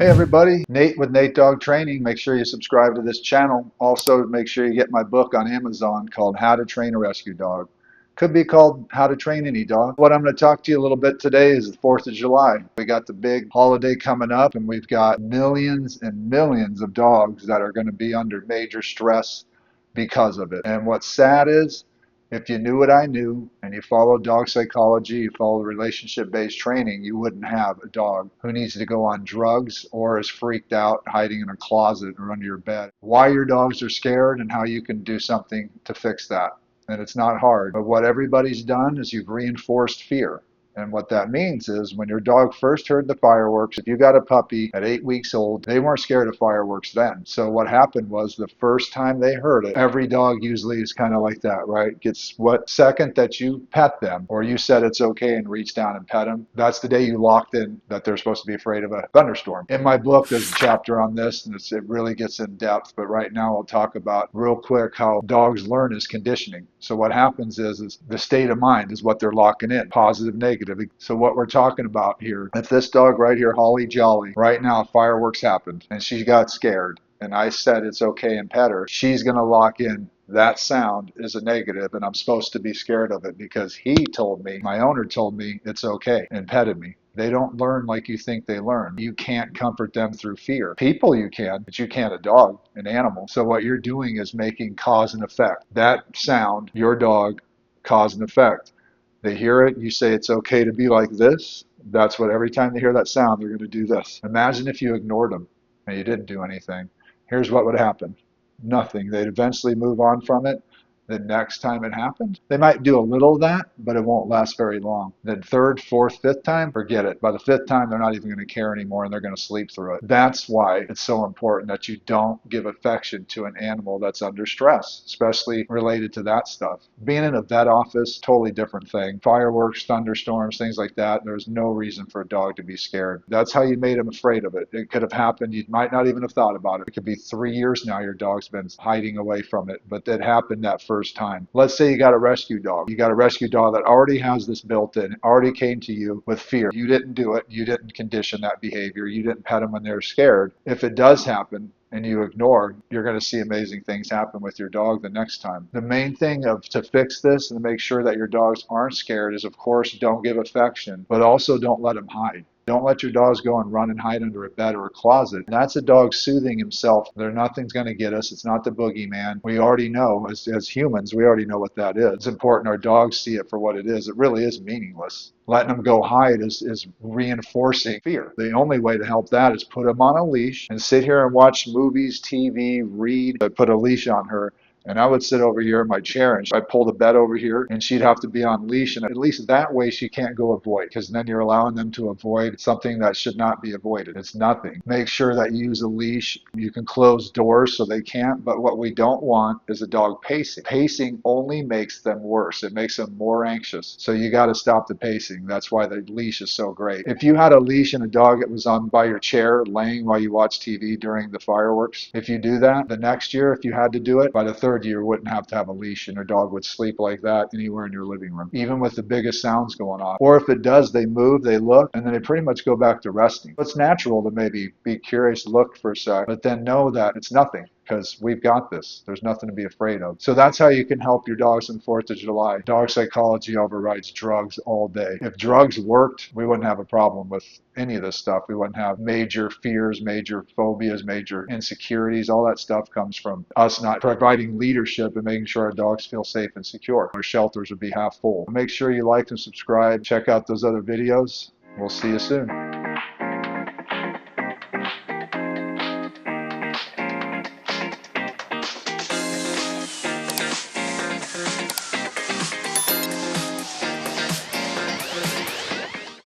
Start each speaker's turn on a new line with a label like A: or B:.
A: Hey everybody, Nate with Nate Dog Training. Make sure you subscribe to this channel. Also, make sure you get my book on Amazon called How to Train a Rescue Dog. Could be called How to Train Any Dog. What I'm going to talk to you a little bit today is the 4th of July. We got the big holiday coming up, and we've got millions and millions of dogs that are going to be under major stress because of it. And what's sad is, if you knew what I knew and you follow dog psychology, you follow relationship-based training, you wouldn't have a dog who needs to go on drugs or is freaked out hiding in a closet or under your bed. Why your dogs are scared and how you can do something to fix that. And it's not hard. But what everybody's done is you've reinforced fear. And what that means is when your dog first heard the fireworks, if you got a puppy at 8 weeks old, they weren't scared of fireworks then. So what happened was the first time they heard it, every dog usually is kind of like that, right? Gets what second that you pet them or you said it's okay and reach down and pet them, that's the day you locked in that they're supposed to be afraid of a thunderstorm. In my book, there's a chapter on this and it really gets in depth. But right now I'll talk about real quick how dogs learn is conditioning. So what happens is the state of mind is what they're locking in, positive, negative. So what we're talking about here, if this dog right here, Holly Jolly, right now fireworks happened and she got scared and I said it's okay and pet her, she's going to lock in that sound is a negative and I'm supposed to be scared of it because he told me, my owner told me it's okay and petted me. They don't learn like you think they learn. You can't comfort them through fear. People you can, but you can't a dog, an animal. So what you're doing is making cause and effect. That sound, your dog, cause and effect. They hear it, you say it's okay to be like this. That's what every time they hear that sound, they're going to do this. Imagine if you ignored them and you didn't do anything. Here's what would happen. Nothing. They'd eventually move on from it. The next time it happened, they might do a little of that, but it won't last very long. Then third, fourth, fifth time, forget it. By the fifth time, they're not even going to care anymore and they're going to sleep through it. That's why it's so important that you don't give affection to an animal that's under stress, especially related to that stuff. Being in a vet office, totally different thing. Fireworks, thunderstorms, things like that. There's no reason for a dog to be scared. That's how you made him afraid of it. It could have happened. You might not even have thought about it. It could be 3 years now your dog's been hiding away from it, but it happened that first time. Let's say you got a rescue dog. You got a rescue dog that already has this built in, already came to you with fear. You didn't do it. You didn't condition that behavior. You didn't pet them when they're scared. If it does happen, and you ignore, you're going to see amazing things happen with your dog the next time. The main thing to fix this and to make sure that your dogs aren't scared is, of course, don't give affection, but also don't let them hide. Don't let your dogs go and run and hide under a bed or a closet. That's a dog soothing himself. Nothing's going to get us. It's not the boogeyman. We already know, as humans, we already know what that is. It's important our dogs see it for what it is. It really is meaningless. Letting them go hide is reinforcing fear. The only way to help that is put them on a leash and sit here and watch movies, TV, read. I put a leash on her. And I would sit over here in my chair and I'd pull the bed over here and she'd have to be on leash. And at least that way she can't go avoid, because then you're allowing them to avoid something that should not be avoided. It's nothing. Make sure that you use a leash. You can close doors so they can't. But what we don't want is a dog pacing. Pacing only makes them worse. It makes them more anxious. So you got to stop the pacing. That's why the leash is so great. If you had a leash and a dog that was on by your chair laying while you watch TV during the fireworks, if you do that, the next year, if you had to do it, by the third year wouldn't have to have a leash and your dog would sleep like that anywhere in your living room, even with the biggest sounds going off. Or if it does, they move, they look, and then they pretty much go back to resting. It's natural to maybe be curious, look for a sec, but then know that it's nothing, because we've got this. There's nothing to be afraid of. So that's how you can help your dogs on 4th of July. Dog psychology overrides drugs all day. If drugs worked, we wouldn't have a problem with any of this stuff. We wouldn't have major fears, major phobias, major insecurities. All that stuff comes from us not providing leadership and making sure our dogs feel safe and secure. Our shelters would be half full. Make sure you like and subscribe. Check out those other videos. We'll see you soon.